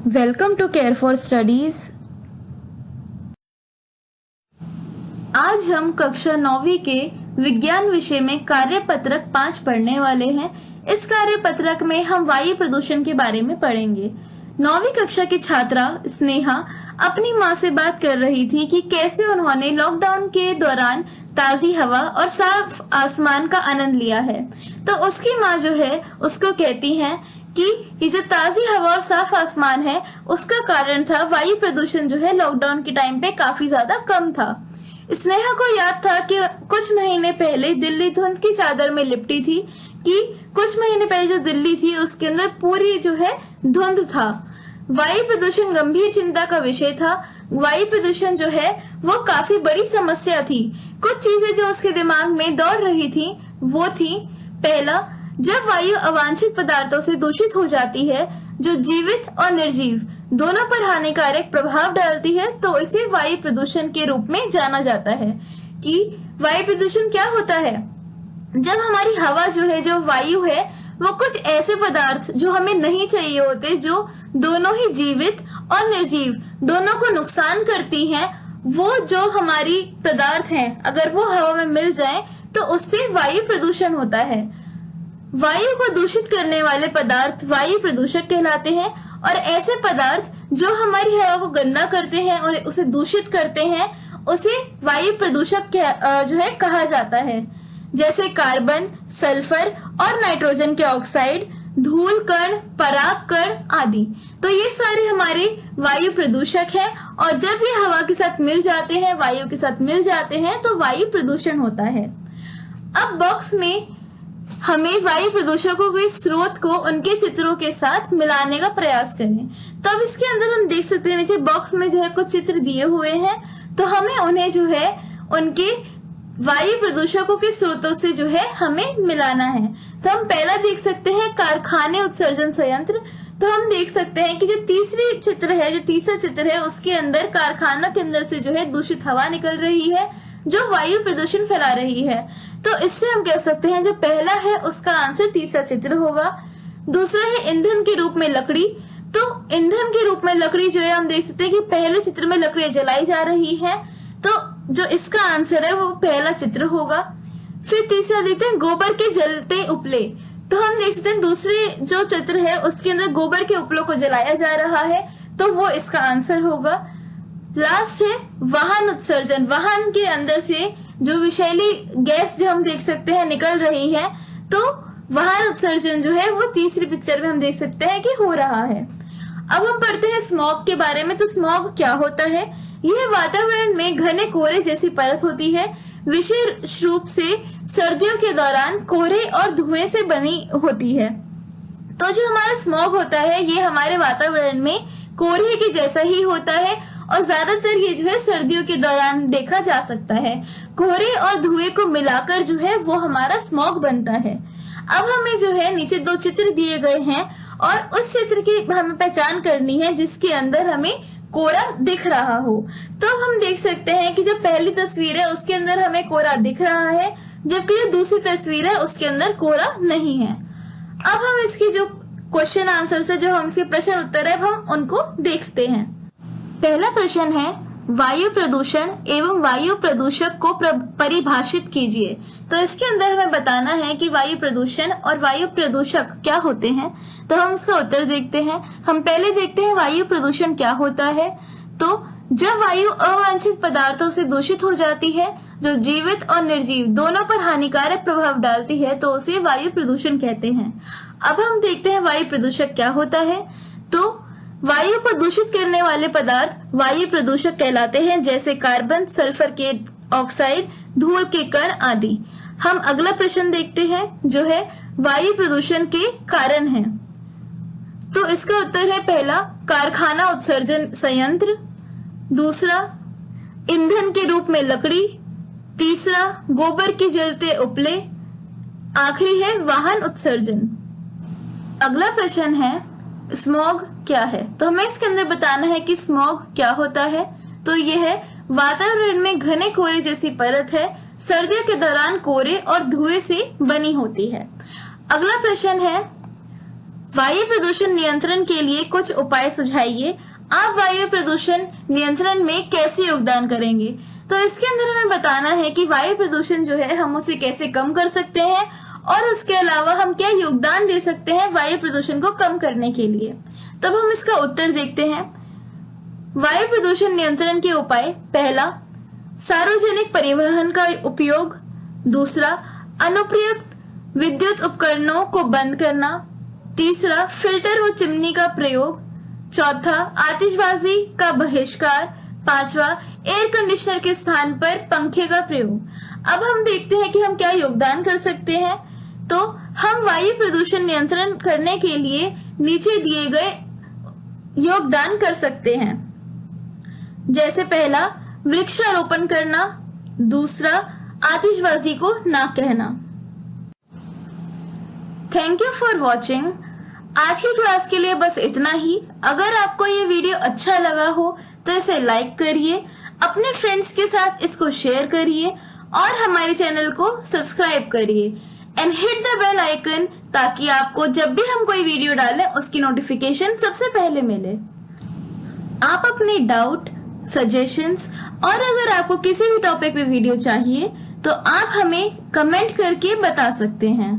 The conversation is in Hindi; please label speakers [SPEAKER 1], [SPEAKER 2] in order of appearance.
[SPEAKER 1] Welcome to care for studies. आज हम कक्षा 9वीं के विज्ञान विषय में कार्यपत्रक 5 पढ़ने वाले हैं। इस कार्यपत्रक में हम वायु प्रदूषण के बारे में पढ़ेंगे। 9वीं कक्षा की छात्रा स्नेहा अपनी माँ से बात कर रही थी कि कैसे उन्होंने लॉकडाउन के दौरान ताजी हवा और साफ आसमान का आनंद लिया है। तो उसकी माँ जो है उसको कहती हैं कि ये जो ताजी हवा और साफ आसमान है उसका कारण था वायु प्रदूषण जो है लॉकडाउन के टाइम पे काफी ज्यादा कम था। स्नेहा को याद था कि कुछ महीने पहले दिल्ली धुंध की चादर में लिपटी थी, कि कुछ महीने पहले जो दिल्ली थी उसके अंदर पूरी जो है धुंध था। वायु प्रदूषण गंभीर चिंता का विषय था। वायु प्रदूषण जो है वो काफी बड़ी समस्या थी। कुछ चीजें जो उसके दिमाग में दौड़ रही थी वो थी, पहला, जब वायु अवांछित पदार्थों से दूषित हो जाती है जो जीवित और निर्जीव दोनों पर हानिकारक प्रभाव डालती है तो इसे वायु प्रदूषण के रूप में जाना जाता है। कि वायु प्रदूषण क्या होता है? जब हमारी हवा जो है, जो वायु है, वो कुछ ऐसे पदार्थ जो हमें नहीं चाहिए होते, जो दोनों ही जीवित और निर्जीव दोनों को नुकसान करती हैं, वो जो हमारी पदार्थ हैं अगर वो हवा में मिल जाए तो उससे वायु प्रदूषण होता है। वायु को दूषित करने वाले पदार्थ वायु प्रदूषक कहलाते हैं और ऐसे पदार्थ जो हमारी हवा को गंदा करते हैं और उसे दूषित करते हैं उसे वायु प्रदूषक जो है कहा जाता है। जैसे कार्बन, सल्फर और नाइट्रोजन के ऑक्साइड, धूल कण, पराग कण आदि। तो ये सारे हमारे वायु प्रदूषक हैं और जब ये हवा के साथ मिल जाते हैं, वायु के साथ मिल जाते हैं तो वायु प्रदूषण होता है। अब बॉक्स में हमें वायु प्रदूषकों के स्रोत को उनके चित्रों के साथ मिलाने का प्रयास करें। तो अब इसके अंदर हम देख सकते हैं नीचे बॉक्स में जो है कुछ चित्र दिए हुए हैं, तो हमें उन्हें जो है उनके वायु प्रदूषकों के स्रोतों से जो है हमें मिलाना है। तो हम पहला देख सकते हैं कारखाने उत्सर्जन संयंत्र। तो हम देख सकते हैं कि जो तीसरा चित्र है उसके अंदर कारखाना के अंदर से जो है दूषित हवा निकल रही है जो वायु प्रदूषण फैला रही है। तो इससे हम कह सकते हैं जो पहला है उसका आंसर तीसरा चित्र होगा। दूसरा है ईंधन के रूप में लकड़ी। तो ईंधन के रूप में लकड़ी जो है हम देख सकते हैं कि पहले चित्र में लकड़ी जलाई जा रही है, तो जो इसका आंसर है वो पहला चित्र होगा। फिर तीसरा देखते हैं गोबर के जलते उपले। तो हम देख सकते हैं दूसरे जो चित्र है उसके अंदर गोबर के उपलों को जलाया जा रहा है, तो वो इसका आंसर होगा। लास्ट है वाहन उत्सर्जन। वाहन के अंदर से जो विषैली गैस जो हम देख सकते हैं निकल रही है, तो वाहन उत्सर्जन जो है वो तीसरी पिक्चर में हम देख सकते हैं कि हो रहा है। अब हम पढ़ते हैं स्मॉग के बारे में। तो स्मॉग क्या होता है? यह वातावरण में घने कोहरे जैसी परत होती है, विशेष रूप से सर्दियों के दौरान कोहरे और धुएं से बनी होती है। तो जो हमारा स्मॉग होता है ये हमारे वातावरण में कोहरे के जैसा ही होता है और ज्यादातर ये जो है सर्दियों के दौरान देखा जा सकता है। कोहरे और धुएं को मिलाकर जो है वो हमारा स्मॉग बनता है। अब हमें जो है नीचे 2 चित्र दिए गए हैं और उस चित्र की हमें पहचान करनी है जिसके अंदर हमें कोहरा दिख रहा हो। तो अब हम देख सकते हैं कि जो पहली तस्वीर है उसके अंदर हमें कोहरा दिख रहा है, जबकि जो दूसरी तस्वीर है उसके अंदर कोहरा नहीं है। अब हम इसकी जो क्वेश्चन आंसर से जो हम इसके प्रश्न उत्तर है हम उनको देखते हैं। पहला प्रश्न है वायु प्रदूषण एवं वायु प्रदूषक को परिभाषित कीजिए। तो इसके अंदर हमें बताना है कि वायु प्रदूषण और वायु प्रदूषक क्या होते हैं। तो हम इसका उत्तर देखते हैं। हम पहले देखते हैं वायु प्रदूषण क्या होता है। तो जब वायु अवांछित पदार्थों से दूषित हो जाती है जो जीवित और निर्जीव दोनों पर हानिकारक प्रभाव डालती है तो उसे वायु प्रदूषण कहते हैं। अब हम देखते हैं वायु प्रदूषक क्या होता है। तो वायु को दूषित करने वाले पदार्थ वायु प्रदूषक कहलाते हैं, जैसे कार्बन, सल्फर के ऑक्साइड, धूल के कण आदि। हम अगला प्रश्न देखते हैं जो है वायु प्रदूषण के कारण है। तो इसका उत्तर है पहला कारखाना उत्सर्जन संयंत्र, दूसरा ईंधन के रूप में लकड़ी, तीसरा गोबर के जलते उपले, आखिरी है वाहन उत्सर्जन। अगला प्रश्न है स्मॉग क्या है। तो हमें इसके अंदर बताना है कि स्मॉग क्या होता है। तो यह है वातावरण में घने कोहरे जैसी परत है, सर्दियों के दौरान कोहरे और धुएं से बनी होती है। अगला प्रश्न है वायु प्रदूषण नियंत्रण के लिए कुछ उपाय सुझाइए। आप वायु प्रदूषण नियंत्रण में कैसे योगदान करेंगे? तो इसके अंदर हमें बताना है कि वायु प्रदूषण जो है हम उसे कैसे कम कर सकते हैं और उसके अलावा हम क्या योगदान दे सकते हैं वायु प्रदूषण को कम करने के लिए। तब हम इसका उत्तर देखते हैं। वायु प्रदूषण नियंत्रण के उपाय: पहला, सार्वजनिक परिवहन का उपयोग। दूसरा, अनुप्रयुक्त विद्युत उपकरणों को बंद करना। तीसरा, फिल्टर व चिमनी का प्रयोग। चौथा, आतिशबाजी का बहिष्कार। पांचवा, एयर कंडीशनर के स्थान पर पंखे का प्रयोग। अब हम देखते हैं कि हम क्या योगदान कर सकते हैं। तो हम वायु प्रदूषण नियंत्रण करने के लिए नीचे दिए गए योगदान कर सकते हैं। जैसे पहला, वृक्षारोपण करना। दूसरा, आतिशबाजी को ना कहना। Thank you for watching. आज की क्लास के लिए बस इतना ही। अगर आपको ये वीडियो अच्छा लगा हो तो इसे लाइक करिए, अपने फ्रेंड्स के साथ इसको शेयर करिए और हमारे चैनल को सब्सक्राइब करिए and hit the bell icon, ताकि आपको जब भी हम कोई वीडियो डालें उसकी नोटिफिकेशन सबसे पहले मिले। आप अपने डाउट, सजेशंस और अगर आपको किसी भी टॉपिक पे वीडियो चाहिए तो आप हमें कमेंट करके बता सकते हैं।